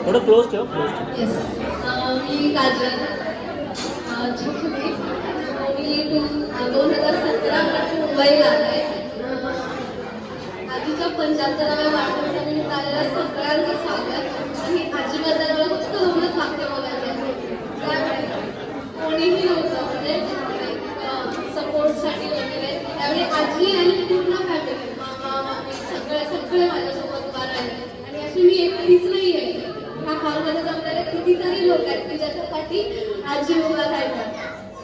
थोडं क्लोज ठेव, क्लोज ठेव. येस. मी काजल छकुली. मी 2017 मुंबईला आले. आजीच्या 75व्या वाढदिवसानिमित्त आलेल्या सगळ्यांचं स्वागत. आणि आजीबद्दल मला फक्त दोनच वाक्य बोलायचे आहे. कोणीही नव्हतं म्हणजे सपोर्टसाठी वगैरे. त्यावेळी आजी आणि पूर्ण फॅमिली, मामा मामी सगळे माझ्यासोबत उभा राहिले. आणि अशी मी एकटीच नाही आहे. ह्या हॉलमध्ये जमणारे कितीतरी लोक आहेत की ज्याच्यासाठी आजी उभा राहतात.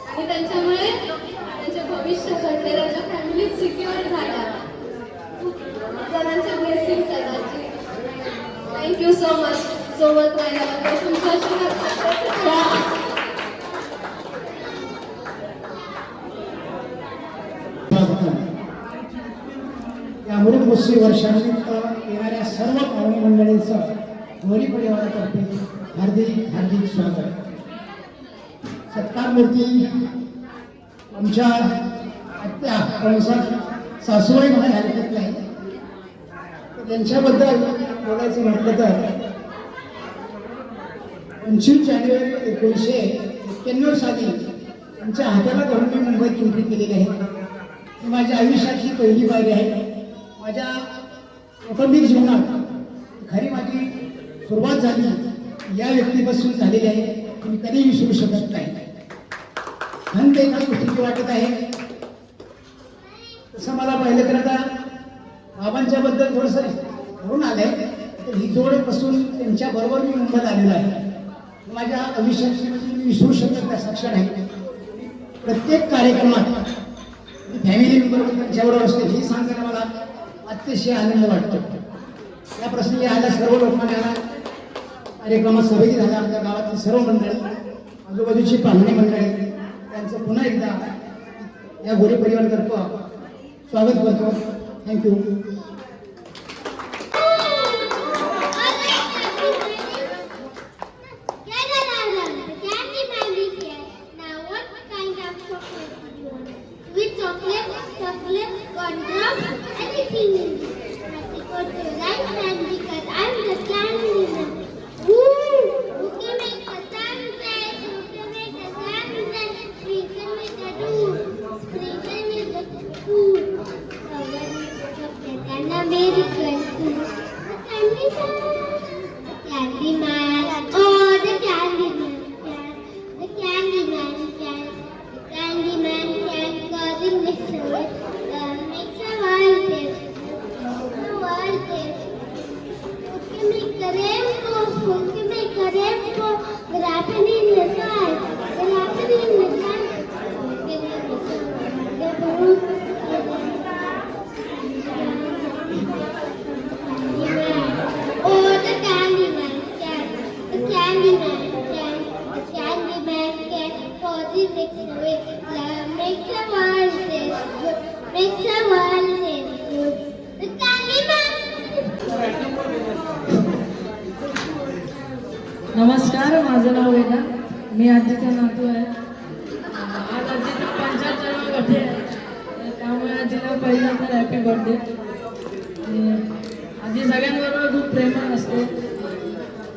आणि त्यांच्यामुळे त्यांचे भविष्य घडले, त्यांच्या फॅमिली सिक्युअर झाल्या. खूप जणांचे ब्लेसिंग्स आहेत आजी. थँक्यू सो मच सोबत राहिल्याबद्दल. तुमच्या या अमृत महोत्सवी वर्षानिमित्त येणाऱ्या सर्व पाहुणे मंडळींचं दोन्ही परिवारातर्फे हार्दिक हार्दिक स्वागत. सत्कार मूर्ती आमच्या आत्या कंसात सासूबाई मला हरकत नाही. त्यांच्याबद्दल बोलायचं म्हटलं तर 25 जानेवारी 1991 साली त्यांच्या हाताला धरून मी मुंबईत एंट्री केलेली आहे. ही माझ्या आयुष्याची पहिली पायरी आहे. माझ्या कौटुंबिक जीवनात खरी माझी सुरुवात झाली या व्यक्तीपासून झालेली आहे. मी कधी विसरू शकत नाही. खंत एकाच गोष्टीची वाटत आहे. तसं मला पाहिलं तर आता बाबांच्या बद्दल थोडंसं धरून आलंय. तर ही जोडपासून त्यांच्याबरोबर मी मुंबईत आलेलो आहे. माझ्या आयुष्याची म्हणजे मी विसरू शकत नाही साक्ष नाही. प्रत्येक कार्यक्रमात फॅमिली मेंबर त्यांच्याबरोबर असते हे सांगताना मला अतिशय आनंद वाटतो. या प्रसंगी आल्या सर्व लोकांना कार्यक्रमात सहभागी झाल्या आमच्या गावातील सर्व मंडळी, आजूबाजूची पाहुणे मंडळी, त्यांचं पुन्हा एकदा या गोरे परिवारातर्फे स्वागत करतो. थँक्यू. नमस्कार, माझं नाव वेदा. मी आजीचा नातू आहे. आज आजीचा 75वा बर्थडे आहे. त्यामुळे आजीला पहिला तर हॅपी बर्थडे. आजी सगळ्यांबरोबर खूप प्रेमाने असते.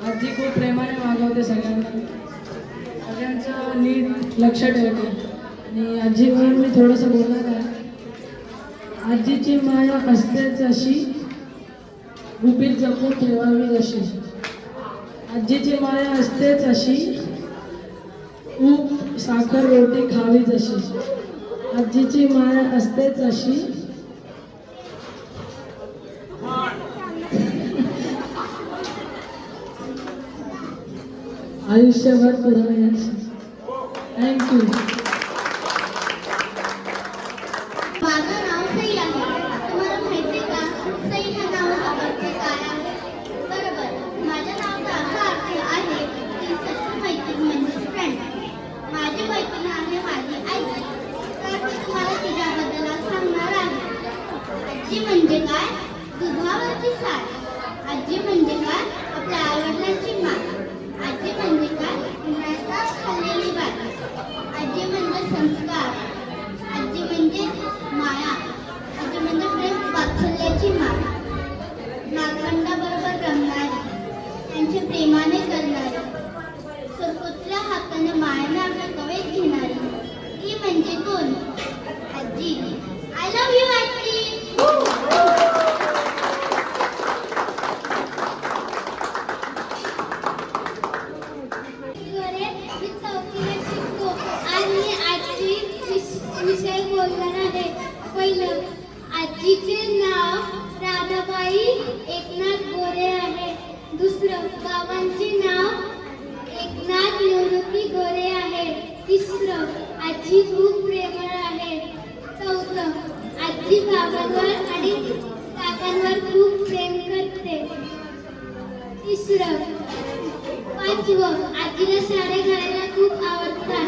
आजी खूप प्रेमाने वागवते सगळ्यांना, सगळ्यांचं नीट लक्ष ठेवते. आणि आजी म्हणून मी थोडंसं बोलणार आहे. आजीची माया असतेच अशी, गुपित जपून ठेवावी अशी. आजीची माया असतेच अशी, तूप साखर रोटी खावी जशी. आजीची माया असतेच अशी, आयुष्यभर पुरावी अशी. थँक्यू. माझं नाव सई आहे. तुम्हाला माहिती का सई ह्या नावाचा अर्थ काय आहे? बरोबर, माझ्या नावाचा असा अर्थ आहे की सच्ची मैत्रीण म्हणजे फ्रेंड. माझी मैत्रीण आहे माझी आई. तर मी तुम्हाला तिच्याबद्दल सांगणार आहे. आजी म्हणजे काय? दुधावरची साय. आजी म्हणजे काय? आपल्या आईवडिलांची मान. आजी म्हणजे काय? उन्हाळ्यात खाल्लेली भाजी. आजी म्हणजे संस्कार. आजी म्हणजे माया. आजी म्हणजे प्रेम वात्सल्याची माया. नातवंडाबरोबर रमणारी, त्यांच्या मोठे प्रेमाने करणारी, सरकुतल्या हाताने मायेने आपल्या कवेत घेणारी, ती म्हणजे कोण? आजी. आय लव्ह यू आजी. मी चौथीला शिकतो आणि आजी विषय बोलणार आहे. पहिलं, आजीचे नाव राधाबाई एकनाथ गोरे आहे. दुसरं, बाबांचे नाव एकनाथ निवृत्ती गोरे आहे. तिसरं, आजी खूप प्रेमळ आहे. चौथं, आजी बाबांवर आणि काकांवर खूप प्रेम करते. तिसरं, पाचवं, आजीला साड्या घालायला खूप आवडतात.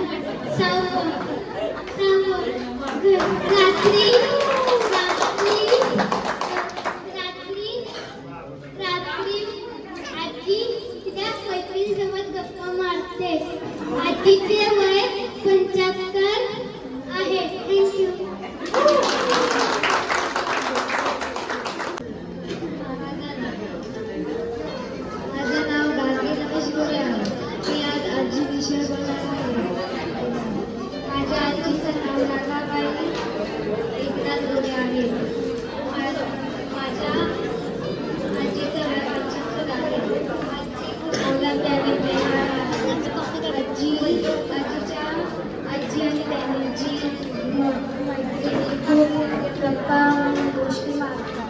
सहावं, रात्री आजी तिच्या मैत्रिणीसोबत गप्पा मारते. आजीचे वय 75 आहे. थँक्यू. माझं नाव गार्गी रमेश गोरे आहे. मी आज आजी विषय बोलणार आहे. माझ्या आजीचं नाव राधाबाई एकनाथ गोरे आहे. माझ्या आजीचं वय 75 आहे. आजी खूप अवलंबी आणि प्रेमळ आहे. आजी आणि त्यांची मैत्रिणी खूप गप्पा आणि गोष्टी मारतात.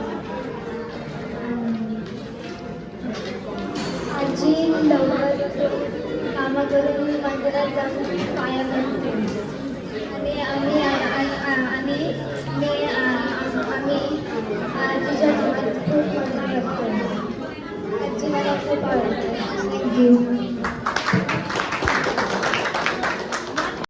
आजी लवकर कामं करून मंदिरात जाऊन पाया पडते आणि आम्ही आजीच्या जीवनात खूप मजा करतो. आजी मला खूप आवडते. थँक्यू.